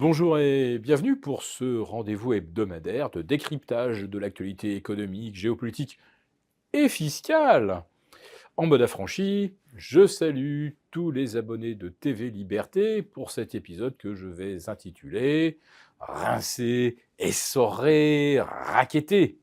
Bonjour et bienvenue pour ce rendez-vous hebdomadaire de décryptage de l'actualité économique, géopolitique et fiscale. En mode affranchi, je salue tous les abonnés de TV Liberté pour cet épisode que je vais intituler Rincer, essorer, raqueter.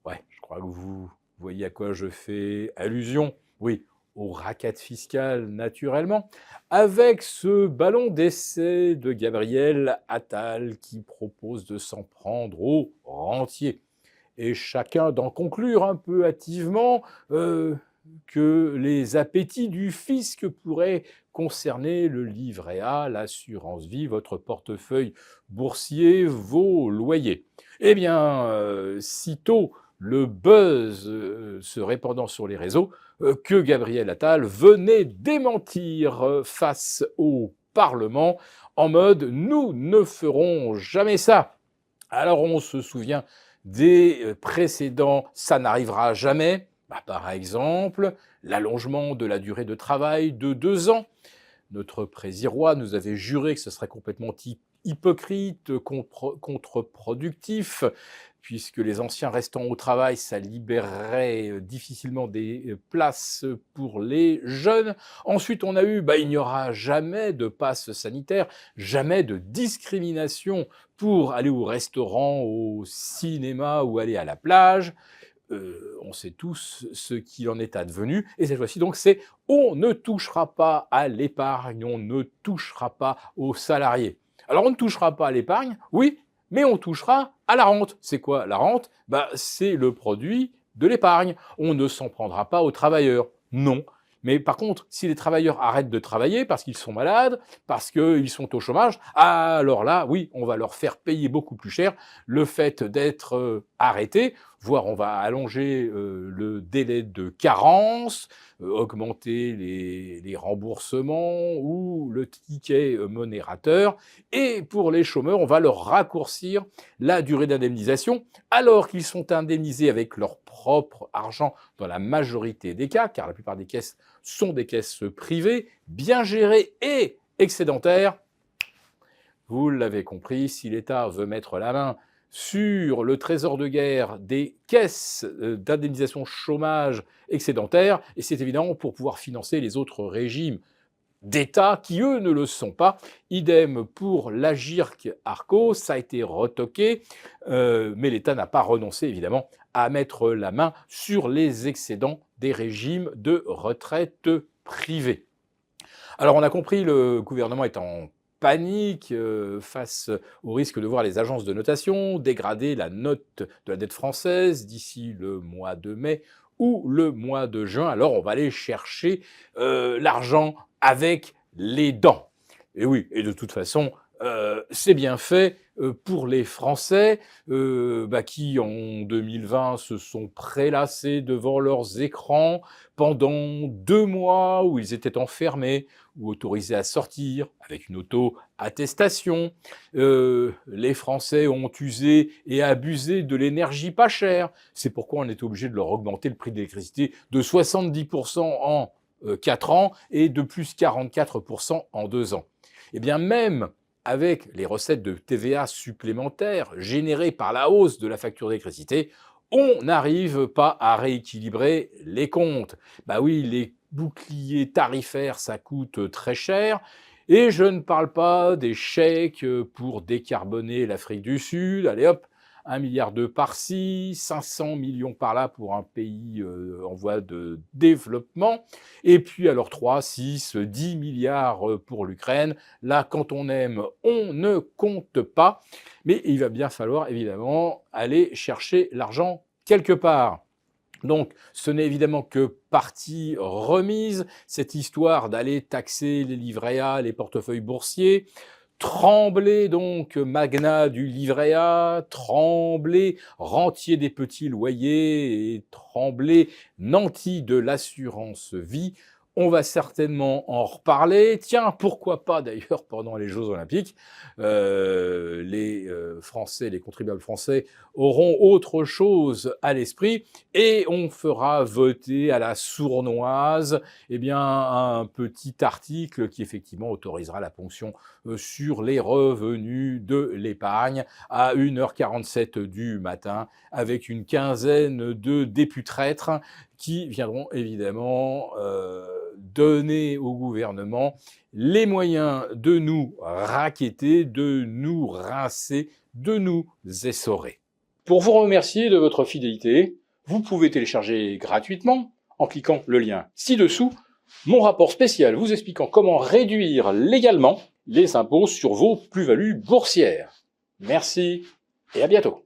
Ouais, je crois que vous voyez à quoi je fais allusion. Oui, au racket fiscal naturellement, avec ce ballon d'essai de Gabriel Attal qui propose de s'en prendre aux rentiers. Et chacun d'en conclure un peu hâtivement que les appétits du fisc pourraient concerner le livret A, l'assurance vie, votre portefeuille boursier, vos loyers. Eh bien, sitôt le buzz se répandant sur les réseaux, que Gabriel Attal venait démentir face au Parlement en mode « nous ne ferons jamais ça ». Alors on se souvient des précédents « ça n'arrivera jamais ». Par exemple, l'allongement de la durée de travail de 2 ans. Notre président nous avait juré que ce serait complètement hypocrite, contre-productif, puisque les anciens restant au travail, ça libérerait difficilement des places pour les jeunes. Ensuite, on a eu, il n'y aura jamais de passe sanitaire, jamais de discrimination pour aller au restaurant, au cinéma ou aller à la plage. On sait tous ce qu'il en est advenu. Et cette fois-ci, donc, c'est on ne touchera pas à l'épargne, on ne touchera pas aux salariés. Alors, on ne touchera pas à l'épargne, oui, mais on touchera à la rente. C'est quoi la rente? C'est le produit de l'épargne. On ne s'en prendra pas aux travailleurs. Non. Mais par contre, si les travailleurs arrêtent de travailler parce qu'ils sont malades, parce qu'ils sont au chômage, alors là, oui, on va leur faire payer beaucoup plus cher le fait d'être arrêtés, voire on va allonger le délai de carence, augmenter les remboursements ou le ticket modérateur. Et pour les chômeurs, on va leur raccourcir la durée d'indemnisation, alors qu'ils sont indemnisés avec leur propre argent dans la majorité des cas, car la plupart des caisses sont des caisses privées, bien gérées et excédentaires. Vous l'avez compris, si l'État veut mettre la main sur le trésor de guerre des caisses d'indemnisation chômage excédentaires, et c'est évident pour pouvoir financer les autres régimes d'État qui, eux, ne le sont pas. Idem pour l'Agirc Arco, ça a été retoqué, mais l'État n'a pas renoncé, évidemment, à mettre la main sur les excédents des régimes de retraite privés. Alors on a compris, le gouvernement est en panique face au risque de voir les agences de notation dégrader la note de la dette française d'ici le mois de mai ou le mois de juin. Alors on va aller chercher l'argent avec les dents. Et oui, et de toute façon, c'est bien fait pour les Français qui, en 2020, se sont prélassés devant leurs écrans pendant 2 mois où ils étaient enfermés ou autorisés à sortir avec une auto-attestation. Les Français ont usé et abusé de l'énergie pas chère. C'est pourquoi on était obligé de leur augmenter le prix de l'électricité de 70% en 4 ans et de plus 44% en 2 ans. Eh bien, même avec les recettes de TVA supplémentaires générées par la hausse de la facture d'électricité, on n'arrive pas à rééquilibrer les comptes. Oui, les boucliers tarifaires, ça coûte très cher. Et je ne parle pas des chèques pour décarboner l'Afrique du Sud. Allez hop, 1,2 milliard par-ci, 500 millions par-là pour un pays en voie de développement. Et puis alors 3, 6, 10 milliards pour l'Ukraine. Là, quand on aime, on ne compte pas. Mais il va bien falloir évidemment aller chercher l'argent quelque part. Donc, ce n'est évidemment que partie remise, cette histoire d'aller taxer les livrets A, les portefeuilles boursiers. Tremblez donc, magnat du livret A, tremblez, rentier des petits loyers, et tremblez, nantis de l'assurance vie. On va certainement en reparler. Tiens, pourquoi pas d'ailleurs pendant les Jeux Olympiques, les Français, les contribuables français auront autre chose à l'esprit et on fera voter à la sournoise eh bien, un petit article qui effectivement autorisera la ponction sur les revenus de l'épargne à 1h47 du matin avec une quinzaine de députraîtres qui viendront évidemment donner au gouvernement les moyens de nous racketter, de nous rincer, de nous essorer. Pour vous remercier de votre fidélité, vous pouvez télécharger gratuitement, en cliquant le lien ci-dessous, mon rapport spécial vous expliquant comment réduire légalement les impôts sur vos plus-values boursières. Merci et à bientôt.